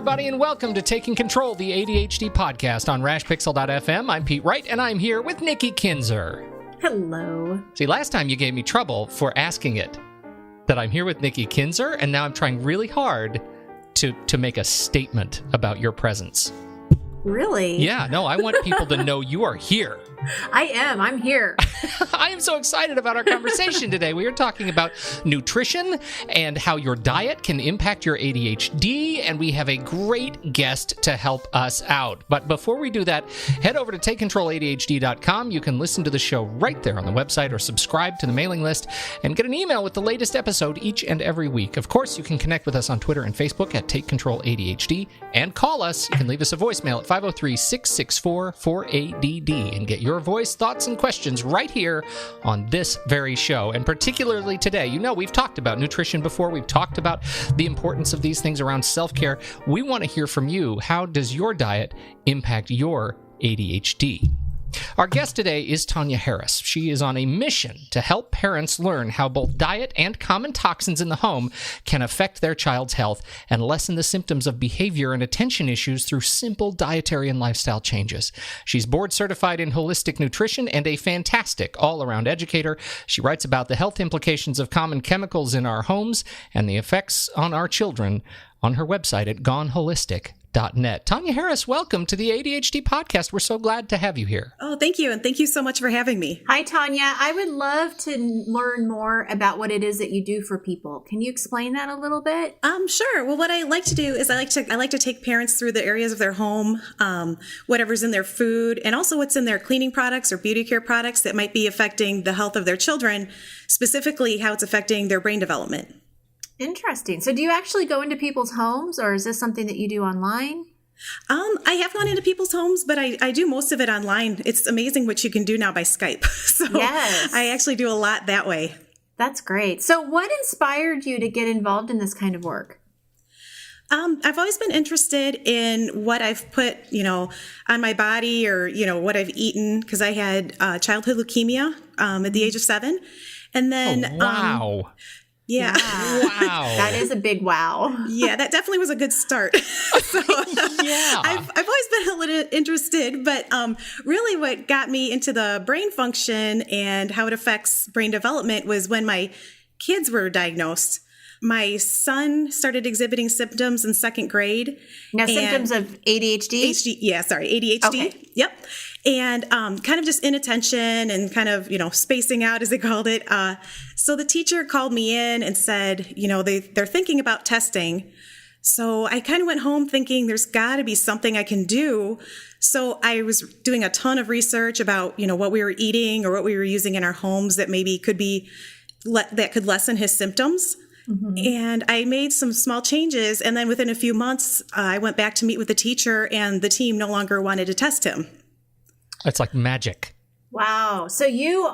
everybody, and welcome to Taking Control, the ADHD podcast on rashpixel.fm. I'm Pete Wright, and I'm here with Nikki Kinzer. Hello. See, last time you gave me trouble for asking it, that I'm here with Nikki Kinzer, and now I'm trying really hard to make a statement about your presence. Really? Yeah, no, I want people to know you are here. I am. I'm here. I am so excited about our conversation today. We are talking about nutrition and how your diet can impact your ADHD, and we have a great guest to help us out. But before we do that, head over to TakeControlADHD.com. You can listen to the show right there on the website or subscribe to the mailing list and get an email with the latest episode each and every week. Of course, you can connect with us on Twitter and Facebook at TakeControlADHD and call us. You can leave us a voicemail at 503-664-4ADD and get your voice, thoughts, and questions right here on this very show. And particularly today, you know, we've talked about nutrition before. We've talked about the importance of these things around self-care. We want to hear from you. How does your diet impact your ADHD? Our guest today is Tonya Harris. She is on a mission to help parents learn how both diet and common toxins in the home can affect their child's health and lessen the symptoms of behavior and attention issues through simple dietary and lifestyle changes. She's board certified in holistic nutrition and a fantastic all-around educator. She writes about the health implications of common chemicals in our homes and the effects on our children on her website at goneholistic.net. Tonya Harris, welcome to the ADHD podcast. We're so glad to have you here. Oh, thank you. And thank you so much for having me. Hi, Tonya. I would love to learn more about what it is that you do for people. Can you explain that a little bit? Sure. Well, what I like to do is I like to take parents through the areas of their home, whatever's in their food, and also what's in their cleaning products or beauty care products that might be affecting the health of their children, specifically how it's affecting their brain development. Interesting. So do you actually go into people's homes, or is this something that you do online? I have gone into people's homes, but I do most of it online. It's amazing what you can do now by Skype. So yes. I actually do a lot that way. That's great. So what inspired you to get involved in this kind of work? I've always been interested in what I've put, on my body or, what I've eaten, because I had childhood leukemia at the age of 7. And then, oh, wow. Yeah. Wow. That is a big wow. Yeah, that definitely was a good start. So yeah. I've always been a little interested, but really what got me into the brain function and how it affects brain development was when my kids were diagnosed. My son started exhibiting symptoms in 2nd grade. Now, symptoms of ADHD? ADHD. Okay. Yep. And kind of just inattention and kind of, spacing out, as they called it. So the teacher called me in and said, they're thinking about testing. So I kind of went home thinking there's got to be something I can do. So I was doing a ton of research about, what we were eating or what we were using in our homes that maybe that could lessen his symptoms. Mm-hmm. And I made some small changes. And then within a few months, I went back to meet with the teacher, and the team no longer wanted to test him. It's like magic. Wow. So you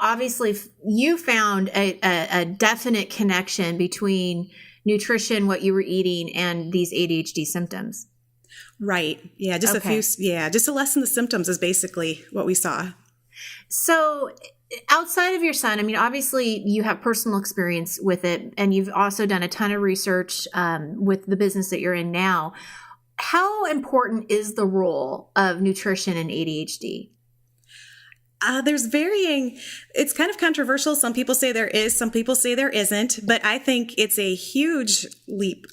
found a definite connection between nutrition, what you were eating, and these ADHD symptoms. Right. Yeah. Just just to lessen the symptoms is basically what we saw. So outside of your son, I mean, obviously you have personal experience with it, and you've also done a ton of research with the business that you're in now. How important is the role of nutrition in ADHD? There's varying, it's kind of controversial. Some people say there is, some people say there isn't, but I think it's a huge leap.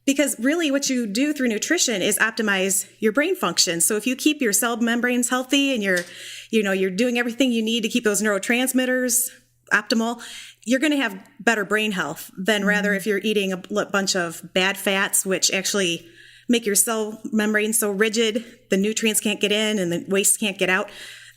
Because really what you do through nutrition is optimize your brain function. So if you keep your cell membranes healthy and you're doing everything you need to keep those neurotransmitters optimal, you're going to have better brain health than rather if you're eating a bunch of bad fats, which actually make your cell membrane so rigid, the nutrients can't get in and the waste can't get out.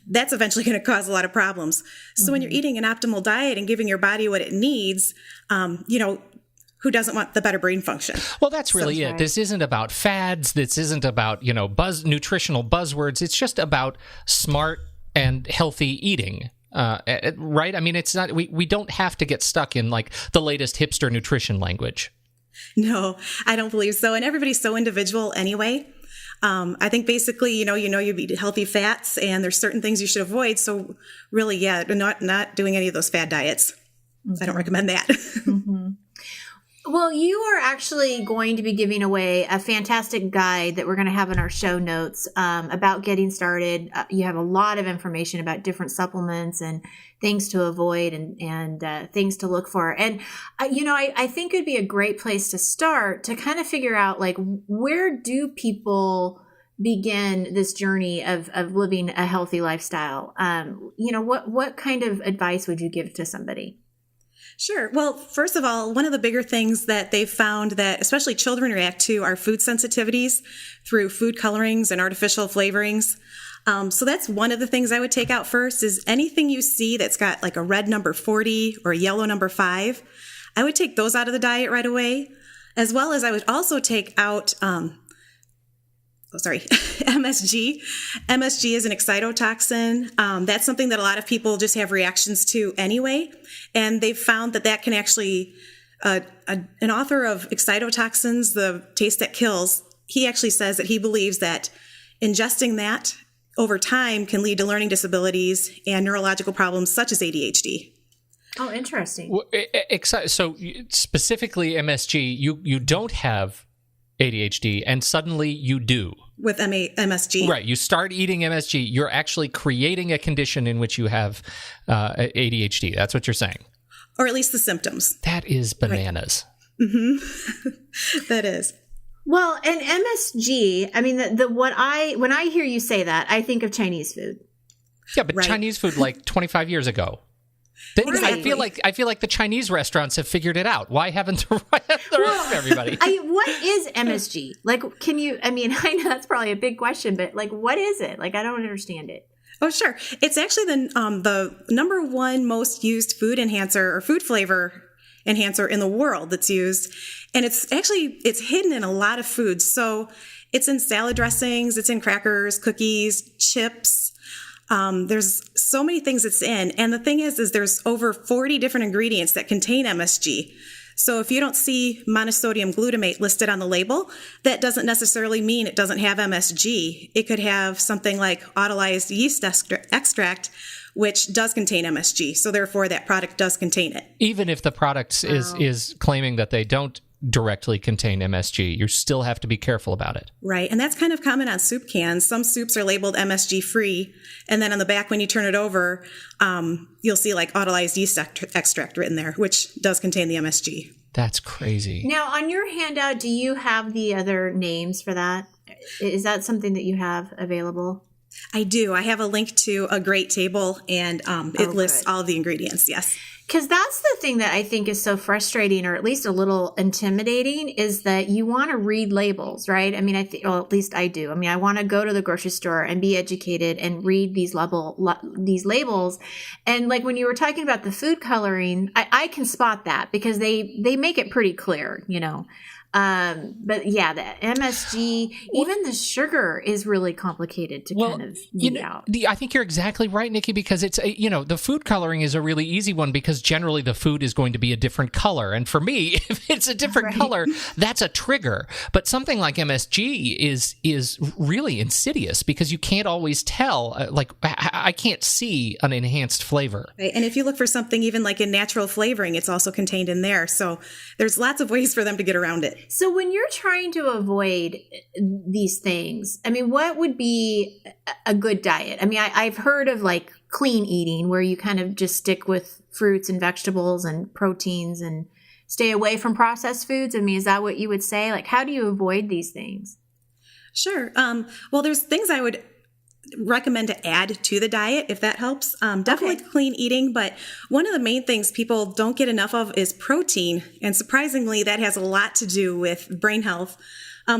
That's eventually going to cause a lot of problems. So when you're eating an optimal diet and giving your body what it needs, who doesn't want the better brain function? Well, that's really it. Right. This isn't about fads. This isn't about, nutritional buzzwords. It's just about smart and healthy eating. Right? I mean, it's not, we don't have to get stuck in like the latest hipster nutrition language. No, I don't believe so. And everybody's so individual anyway. I think basically, you eat healthy fats and there's certain things you should avoid. So really, not doing any of those fad diets. Mm-hmm. I don't recommend that. Mm-hmm. Well, you are actually going to be giving away a fantastic guide that we're going to have in our show notes about getting started. You have a lot of information about different supplements and things to avoid and things to look for. And, I think it'd be a great place to start to kind of figure out, like, where do people begin this journey of living a healthy lifestyle? What kind of advice would you give to somebody? Sure. Well, first of all, one of the bigger things that they've found that especially children react to are food sensitivities through food colorings and artificial flavorings. So that's one of the things I would take out first is anything you see that's got like a red number 40 or a yellow number 5. I would take those out of the diet right away, as well as I would also take out MSG. MSG is an excitotoxin. That's something that a lot of people just have reactions to anyway. And they've found that can actually, an author of Excitotoxins, The Taste That Kills, he actually says that he believes that ingesting that over time can lead to learning disabilities and neurological problems such as ADHD. Oh, interesting. Well, so specifically MSG, you don't have ADHD, and suddenly you do. With MSG. Right. You start eating MSG, you're actually creating a condition in which you have ADHD. That's what you're saying. Or at least the symptoms. That is bananas. Right. Mm-hmm. That is. Well, and MSG, I mean, when I hear you say that, I think of Chinese food. Yeah, but Chinese food like 25 years ago. I feel like the Chinese restaurants have figured it out. Why haven't the rest of everybody? What is MSG? Like, I know that's probably a big question, but like, what is it? Like, I don't understand it. Oh, sure. It's actually the number one most used food enhancer or food flavor enhancer in the world that's used. And it's hidden in a lot of foods. So it's in salad dressings, it's in crackers, cookies, chips. There's so many things it's in. And the thing is there's over 40 different ingredients that contain MSG. So if you don't see monosodium glutamate listed on the label, that doesn't necessarily mean it doesn't have MSG. It could have something like autolyzed yeast extract, which does contain MSG. So therefore that product does contain it. Even if the product is claiming that they don't directly contain MSG, you still have to be careful about it. Right. And that's kind of common on soup cans. Some soups are labeled MSG free. And then on the back, when you turn it over, you'll see like autolyzed yeast extract written there, which does contain the MSG. That's crazy. Now, on your handout, do you have the other names for that? Is that something that you have available? I do. I have a link to a great table, and it lists all of the ingredients. Yes. Because that's the thing that I think is so frustrating, or at least a little intimidating, is that you want to read labels, right? I mean, at least I do. I mean, I want to go to the grocery store and be educated and read these labels. And like when you were talking about the food coloring, I can spot that because they make it pretty clear, you know. But yeah, the MSG, even the sugar is really complicated to kind of weed out. I think you're exactly right, Nikki, because it's, the food coloring is a really easy one because generally the food is going to be a different color. And for me, if it's a different color, that's a trigger. But something like MSG is really insidious because you can't always tell, I can't see an enhanced flavor. Right. And if you look for something even like in natural flavoring, it's also contained in there. So there's lots of ways for them to get around it. So when you're trying to avoid these things, I mean, what would be a good diet? I mean, I've heard of like clean eating where you kind of just stick with fruits and vegetables and proteins and stay away from processed foods. I mean, is that what you would say? Like, how do you avoid these things? Sure. Well, there's things I would recommend to add to the diet if that helps. Definitely clean eating, but one of the main things people don't get enough of is protein, and surprisingly that has a lot to do with brain health.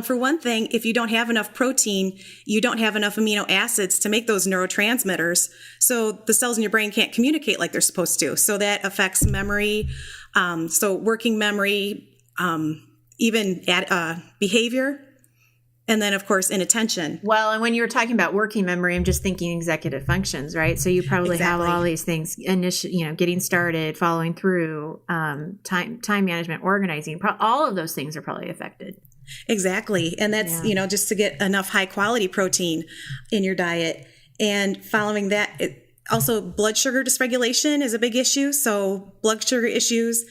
For one thing, if you don't have enough protein, you don't have enough amino acids to make those neurotransmitters, so the cells in your brain can't communicate like they're supposed to. So that affects memory, so working memory, even behavior. And then, of course, inattention. Well, and when you were talking about working memory, I'm just thinking executive functions, right? So you probably have all these things, getting started, following through, time management, organizing. All of those things are probably affected. Exactly. And that's, just to get enough high quality protein in your diet. And following that, also blood sugar dysregulation is a big issue. So blood sugar issues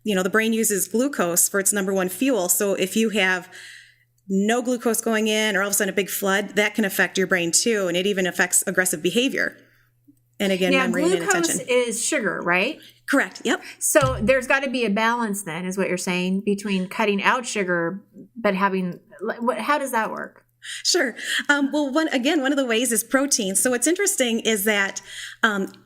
the brain uses glucose for its number one fuel. So if you have no glucose going in or all of a sudden a big flood, that can affect your brain too. And it even affects aggressive behavior. And again, memory and attention. Glucose is sugar, right? Correct. Yep. So there's got to be a balance then, is what you're saying, between cutting out sugar, but how does that work? Sure. Well, one of the ways is protein. So what's interesting is that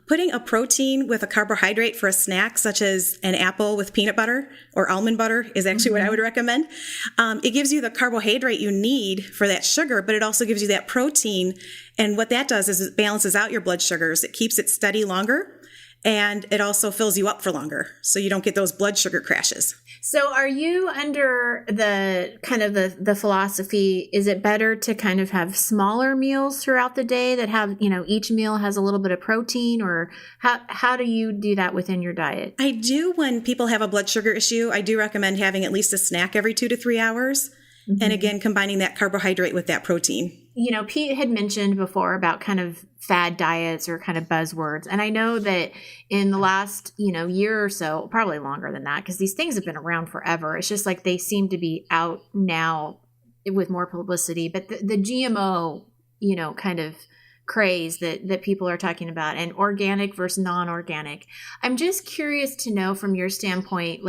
putting a protein with a carbohydrate for a snack, such as an apple with peanut butter or almond butter, is actually what I would recommend. It gives you the carbohydrate you need for that sugar, but it also gives you that protein. And what that does is it balances out your blood sugars. It keeps it steady longer. And it also fills you up for longer, so you don't get those blood sugar crashes. So are you under the kind of the philosophy, is it better to kind of have smaller meals throughout the day that have, each meal has a little bit of protein, or how do you do that within your diet? I do, when people have a blood sugar issue, I do recommend having at least a snack every 2 to 3 hours. Mm-hmm. And again, combining that carbohydrate with that protein. Pete had mentioned before about kind of fad diets or kind of buzzwords. And I know that in the last, year or so, probably longer than that, because these things have been around forever. It's just like they seem to be out now with more publicity. But the GMO, kind of craze that people are talking about, and organic versus non-organic. I'm just curious to know from your standpoint,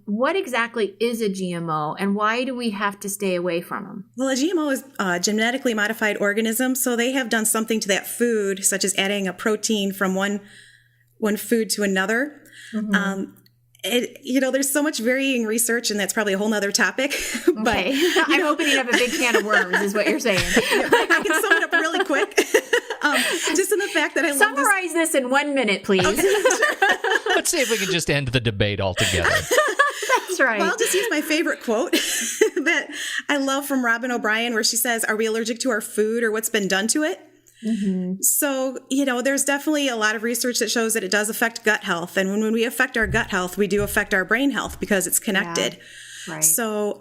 what exactly is a GMO and why do we have to stay away from them? Well, a GMO is a genetically modified organism. So they have done something to that food, such as adding a protein from one food to another. Mm-hmm. There's so much varying research, and that's probably a whole nother topic. But okay. I'm hoping you have a big can of worms, is what you're saying. I can sum it up really quick. Just in the fact that I summarize this in 1 minute, please. Okay, sure. Let's see if we can just end the debate altogether. That's right. Well, I'll just use my favorite quote that I love from Robin O'Brien, where she says, "Are we allergic to our food or what's been done to it?" Mm-hmm. So, there's definitely a lot of research that shows that it does affect gut health. And when we affect our gut health, we do affect our brain health because it's connected. Yeah. Right. So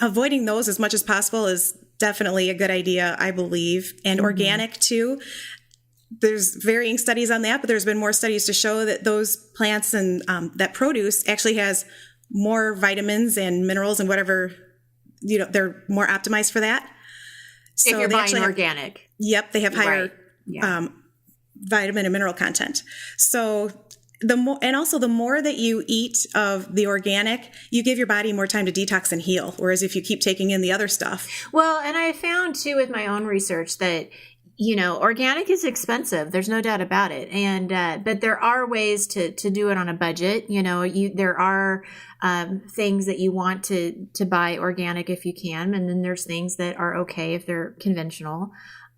avoiding those as much as possible is definitely a good idea, I believe. And organic too. There's varying studies on that, but there's been more studies to show that those plants and that produce actually has more vitamins and minerals and whatever, they're more optimized for that. So if you're buying organic. Yep, they have higher vitamin and mineral content. So the more that you eat of the organic, you give your body more time to detox and heal. Whereas if you keep taking in the other stuff. Well, and I found too with my own research that organic is expensive. There's no doubt about it. And, but there are ways to do it on a budget. There are, things that you want to buy organic if you can. And then there's things that are okay if they're conventional.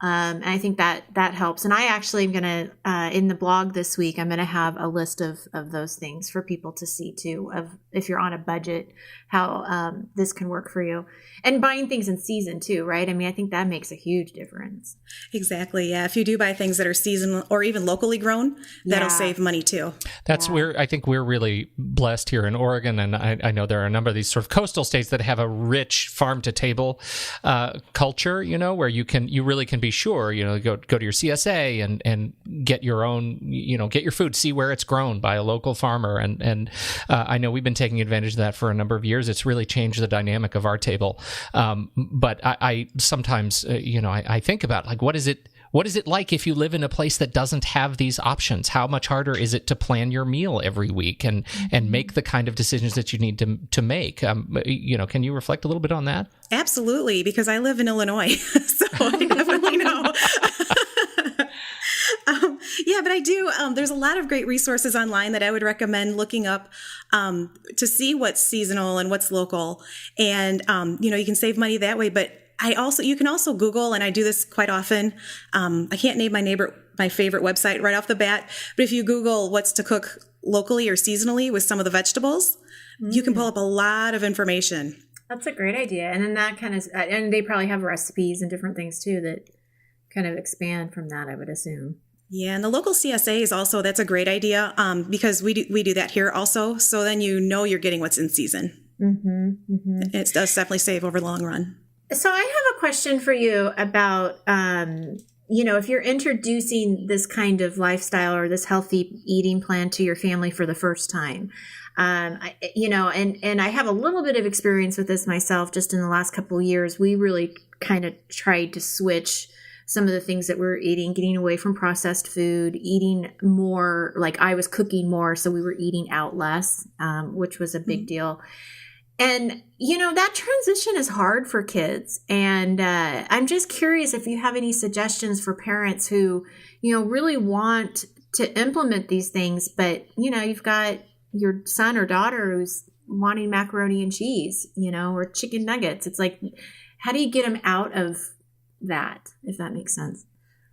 And I think that helps. And I actually am going to, in the blog this week, I'm going to have a list of those things for people to see too, of if you're on a budget, how this can work for you. And buying things in season too, right? I mean, I think that makes a huge difference. Exactly. Yeah. If you do buy things that are seasonal or even locally grown, that'll save money too. That's where I think we're really blessed here in Oregon. And I know there are a number of these sort of coastal states that have a rich farm to table culture, where you really can be sure, go to your CSA and get your own, get your food, see where it's grown by a local farmer. And I know we've been taking advantage of that for a number of years. It's really changed the dynamic of our table. But I sometimes, I think about what is it like if you live in a place that doesn't have these options? How much harder is it to plan your meal every week and make the kind of decisions that you need to make? Can you reflect a little bit on that? Absolutely, because I live in Illinois, so I definitely know. But I do. There's a lot of great resources online that I would recommend looking up to see what's seasonal and what's local. And, you can save money that way. But you can also Google, and I do this quite often. I can't name my favorite website right off the bat, but if you Google what's to cook locally or seasonally with some of the vegetables, you can pull up a lot of information. That's a great idea. And then that and they probably have recipes and different things too that kind of expand from that, I would assume. Yeah, and the local CSA is also, that's a great idea because we do that here also. So then you're getting what's in season. Mm-hmm, mm-hmm. It does definitely save over the long run. So I have a question for you about if you're introducing this kind of lifestyle or this healthy eating plan to your family for the first time, and I have a little bit of experience with this myself. Just in the last couple of years, we really kind of tried to switch some of the things that we were eating, getting away from processed food, eating more, like I was cooking more, so we were eating out less, which was a big deal. And, that transition is hard for kids. And I'm just curious if you have any suggestions for parents who, really want to implement these things, but, you've got your son or daughter who's wanting macaroni and cheese, or chicken nuggets. It's like, how do you get them out of that, if that makes sense?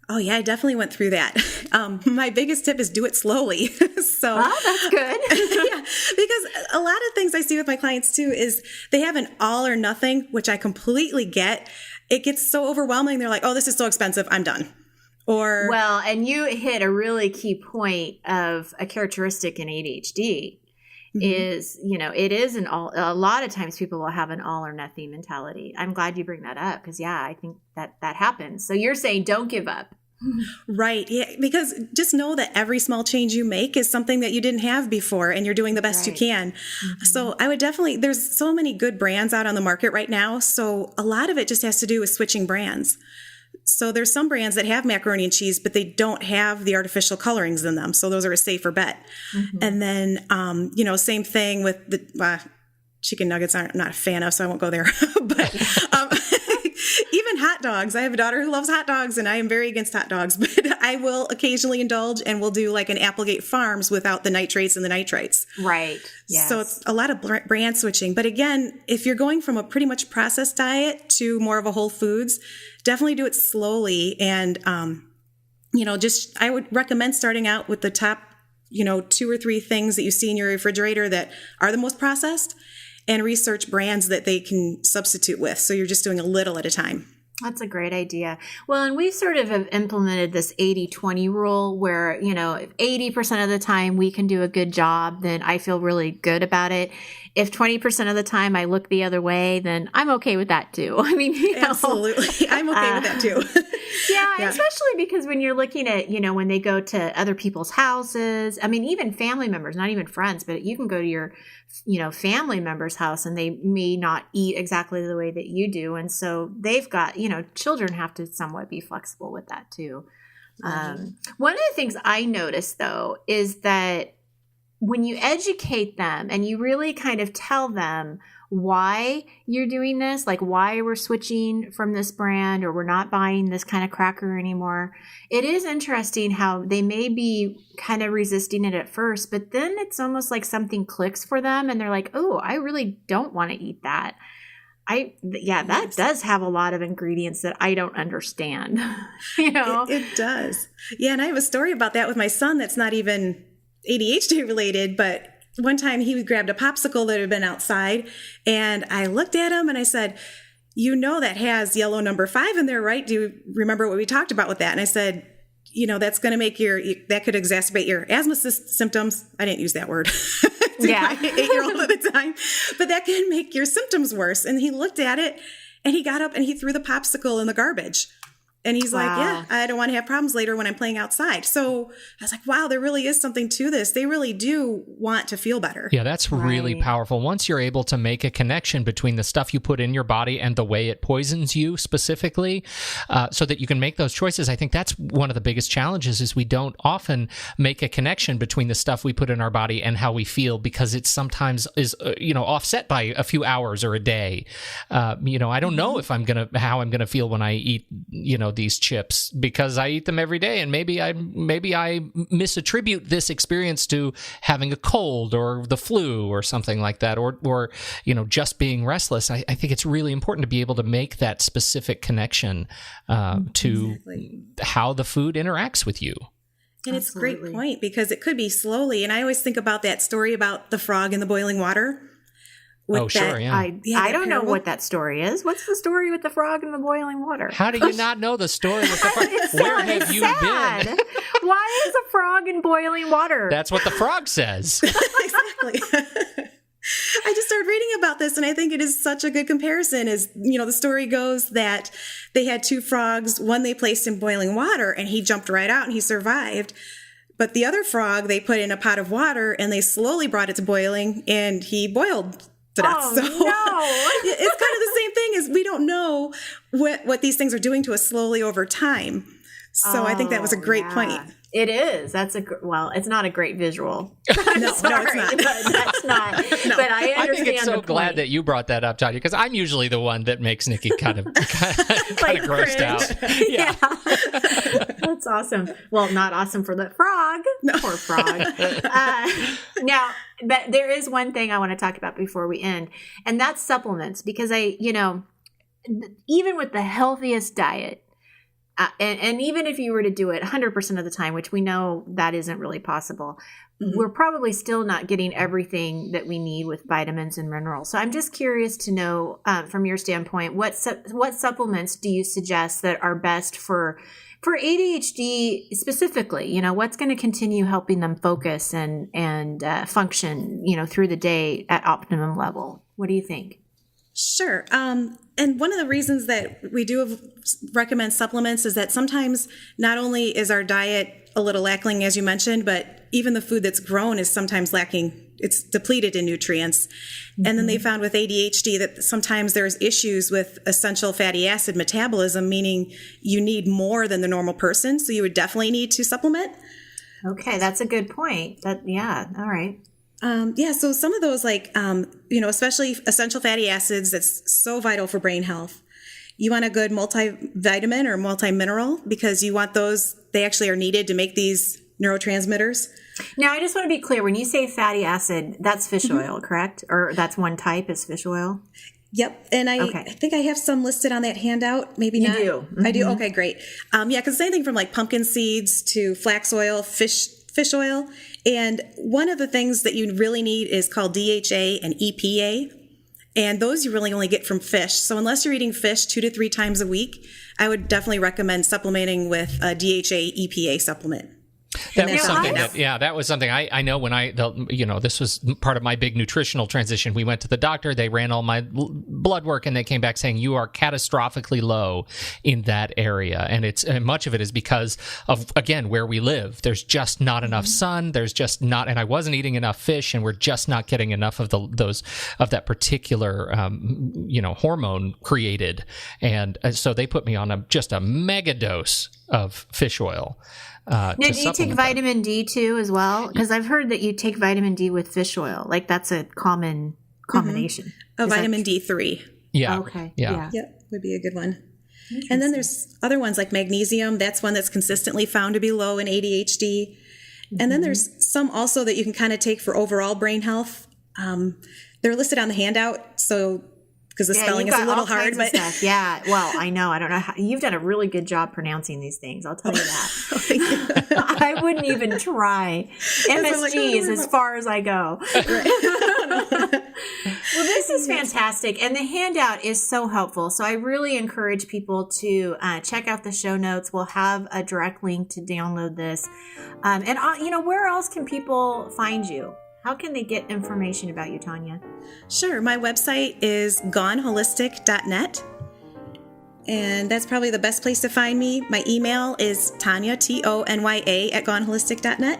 Oh yeah, I definitely went through that. My biggest tip is do it slowly. So that's good. Yeah, because a lot of things I see with my clients too is they have an all or nothing, which I completely get. It gets so overwhelming. They're like, oh, this is so expensive, I'm done. And you hit a really key point of a characteristic in ADHD. Is, it is a lot of times people will have an all or nothing mentality. I'm glad you bring that up because, I think that happens. So you're saying don't give up. Right. Yeah. Because just know that every small change you make is something that you didn't have before and you're doing the best you can. So I would there's so many good brands out on the market right now. So a lot of it just has to do with switching brands. So there's some brands that have macaroni and cheese, but they don't have the artificial colorings in them. So those are a safer bet. And then, same thing with the chicken nuggets. I'm not a fan of, so I won't go there. But even hot dogs. I have a daughter who loves hot dogs, and I am very against hot dogs. But I will occasionally indulge, and we'll do like an Applegate Farms without the nitrates and the nitrites. Right. Yes. So it's a lot of brand switching. But again, if you're going from a pretty much processed diet to more of a whole foods, definitely do it slowly. And, I would recommend starting out with the top, 2 or 3 things that you see in your refrigerator that are the most processed, and research brands that they can substitute with. So you're just doing a little at a time. That's a great idea. Well, and we sort of have implemented this 80-20 rule where, if 80% of the time we can do a good job, then I feel really good about it. If 20% of the time I look the other way, then I'm okay with that too. I mean, absolutely. I'm okay with that too. Yeah, especially because when you're looking at, when they go to other people's houses, I mean, even family members, not even friends, but you can go to your, family member's house and they may not eat exactly the way that you do. And so they've got, children have to somewhat be flexible with that too. One of the things I noticed though, is that when you educate them and you really kind of tell them why you're doing this, like why we're switching from this brand or we're not buying this kind of cracker anymore, it is interesting how they may be kind of resisting it at first, but then it's almost like something clicks for them and they're like, oh, I really don't want to eat that. That does have a lot of ingredients that I don't understand. It does. Yeah, and I have a story about that with my son that's not even ADHD related, but one time he grabbed a popsicle that had been outside and I looked at him and I said, that has yellow number 5 in there, right? Do you remember what we talked about with that? And I said, that's going to make that could exacerbate your asthma symptoms. I didn't use that word. Yeah. 8-year-old at the time, but that can make your symptoms worse. And he looked at it and he got up and he threw the popsicle in the garbage. And he's like, yeah, I don't want to have problems later when I'm playing outside. So I was like, wow, there really is something to this. They really do want to feel better. Yeah, that's really powerful. Once you're able to make a connection between the stuff you put in your body and the way it poisons you specifically, so that you can make those choices, I think that's one of the biggest challenges is we don't often make a connection between the stuff we put in our body and how we feel because it sometimes is, offset by a few hours or a day. I don't know if how I'm going to feel when I eat, these chips because I eat them every day, and maybe I misattribute this experience to having a cold or the flu or something like that, or just being restless. I think it's really important to be able to make that specific connection to how the food interacts with you. And it's a great point because it could be slowly. And I always think about that story about the frog in the boiling water. Sure, yeah. I don't know what that story is. What's the story with the frog in the boiling water? How do you not know the story with the frog? Where have you been? Why is a frog in boiling water? That's what the frog says. Exactly. I just started reading about this, and I think it is such a good comparison. Is, the story goes that they had 2 frogs. One they placed in boiling water, and he jumped right out and he survived. But the other frog they put in a pot of water, and they slowly brought it to boiling, and he boiled to death. Oh, so no. it's kind of the same thing as we don't know what these things are doing to us slowly over time. So I think that was a great point. It is. It's not a great visual. No, sorry, it's not. That's not. No. But I understand. I think it's so the glad point. that you brought that up, Tonya, because I'm usually the one that makes Nikki kind of grossed out. Yeah. That's awesome. Well, not awesome for the frog. No. Poor frog. Now, but there is one thing I want to talk about before we end, and that's supplements, because even with the healthiest diet, and even if you were to do it 100% of the time, which we know that isn't really possible, we're probably still not getting everything that we need with vitamins and minerals. So I'm just curious to know, from your standpoint, what supplements do you suggest that are best for ADHD specifically? What's going to continue helping them focus and function, through the day at optimum level? What do you think? Sure. And one of the reasons that we do recommend supplements is that sometimes not only is our diet a little lacking, as you mentioned, but even the food that's grown is sometimes lacking. It's depleted in nutrients. Mm-hmm. And then they found with ADHD that sometimes there's issues with essential fatty acid metabolism, meaning you need more than the normal person. So you would definitely need to supplement. Okay, that's a good point. All right. So some of those, especially essential fatty acids, that's so vital for brain health. You want a good multivitamin or multimineral because you want those. They actually are needed to make these neurotransmitters. Now, I just want to be clear. When you say fatty acid, that's fish oil, correct? Or that's one type is fish oil? Yep. And I think I have some listed on that handout. Maybe you not. Do. Mm-hmm. I do. Okay, great. Because it's anything from like pumpkin seeds to flax oil, fish oil. And one of the things that you really need is called DHA and EPA. And those you really only get from fish. So unless you're eating fish 2 to 3 times a week, I would definitely recommend supplementing with a DHA EPA supplement. That was something I know when this was part of my big nutritional transition. We went to the doctor, they ran all my blood work, and they came back saying you are catastrophically low in that area. And much of it is because of, again, where we live. There's just not enough sun. There's just not, and I wasn't eating enough fish, and we're just not getting enough of that particular, hormone created. And so they put me on just a mega dose of fish oil. Now, do you take vitamin D too as well? Because I've heard that you take vitamin D with fish oil. Like that's a common combination. Vitamin D3. Yeah. Okay. Yeah. Yep. Would be a good one. And then there's other ones like magnesium. That's one that's consistently found to be low in ADHD. And then there's some also that you can kind of take for overall brain health. They're listed on the handout. So because the spelling is a little hard, but yeah. Well, I know. I don't know how you've done a really good job pronouncing these things. I'll tell you that. Thank you. I wouldn't even try. MSG is as far as I go. Right. Well, this is fantastic, and the handout is so helpful. So I really encourage people to check out the show notes. We'll have a direct link to download this, and where else can people find you? How can they get information about you, Tonya? Sure. My website is goneholistic.net. And that's probably the best place to find me. My email is Tonya, Tonya, @goneholistic.net.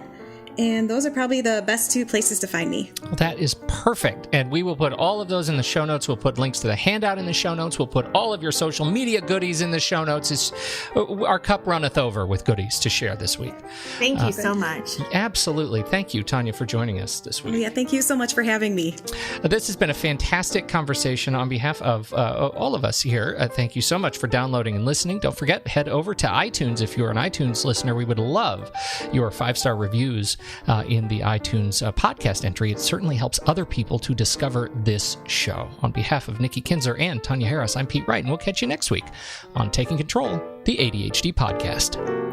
And those are probably the best 2 places to find me. Well, that is perfect. And we will put all of those in the show notes. We'll put links to the handout in the show notes. We'll put all of your social media goodies in the show notes. Our cup runneth over with goodies to share this week. Thank you so much. Absolutely. Thank you, Tonya, for joining us this week. Yeah, thank you so much for having me. This has been a fantastic conversation on behalf of all of us here. Thank you so much for downloading and listening. Don't forget, head over to iTunes. If you're an iTunes listener, we would love your 5-star reviews in the iTunes podcast entry. It certainly helps other people to discover this show. On behalf of Nikki Kinzer and Tonya Harris, I'm Pete Wright, and we'll catch you next week on Taking Control, the ADHD podcast.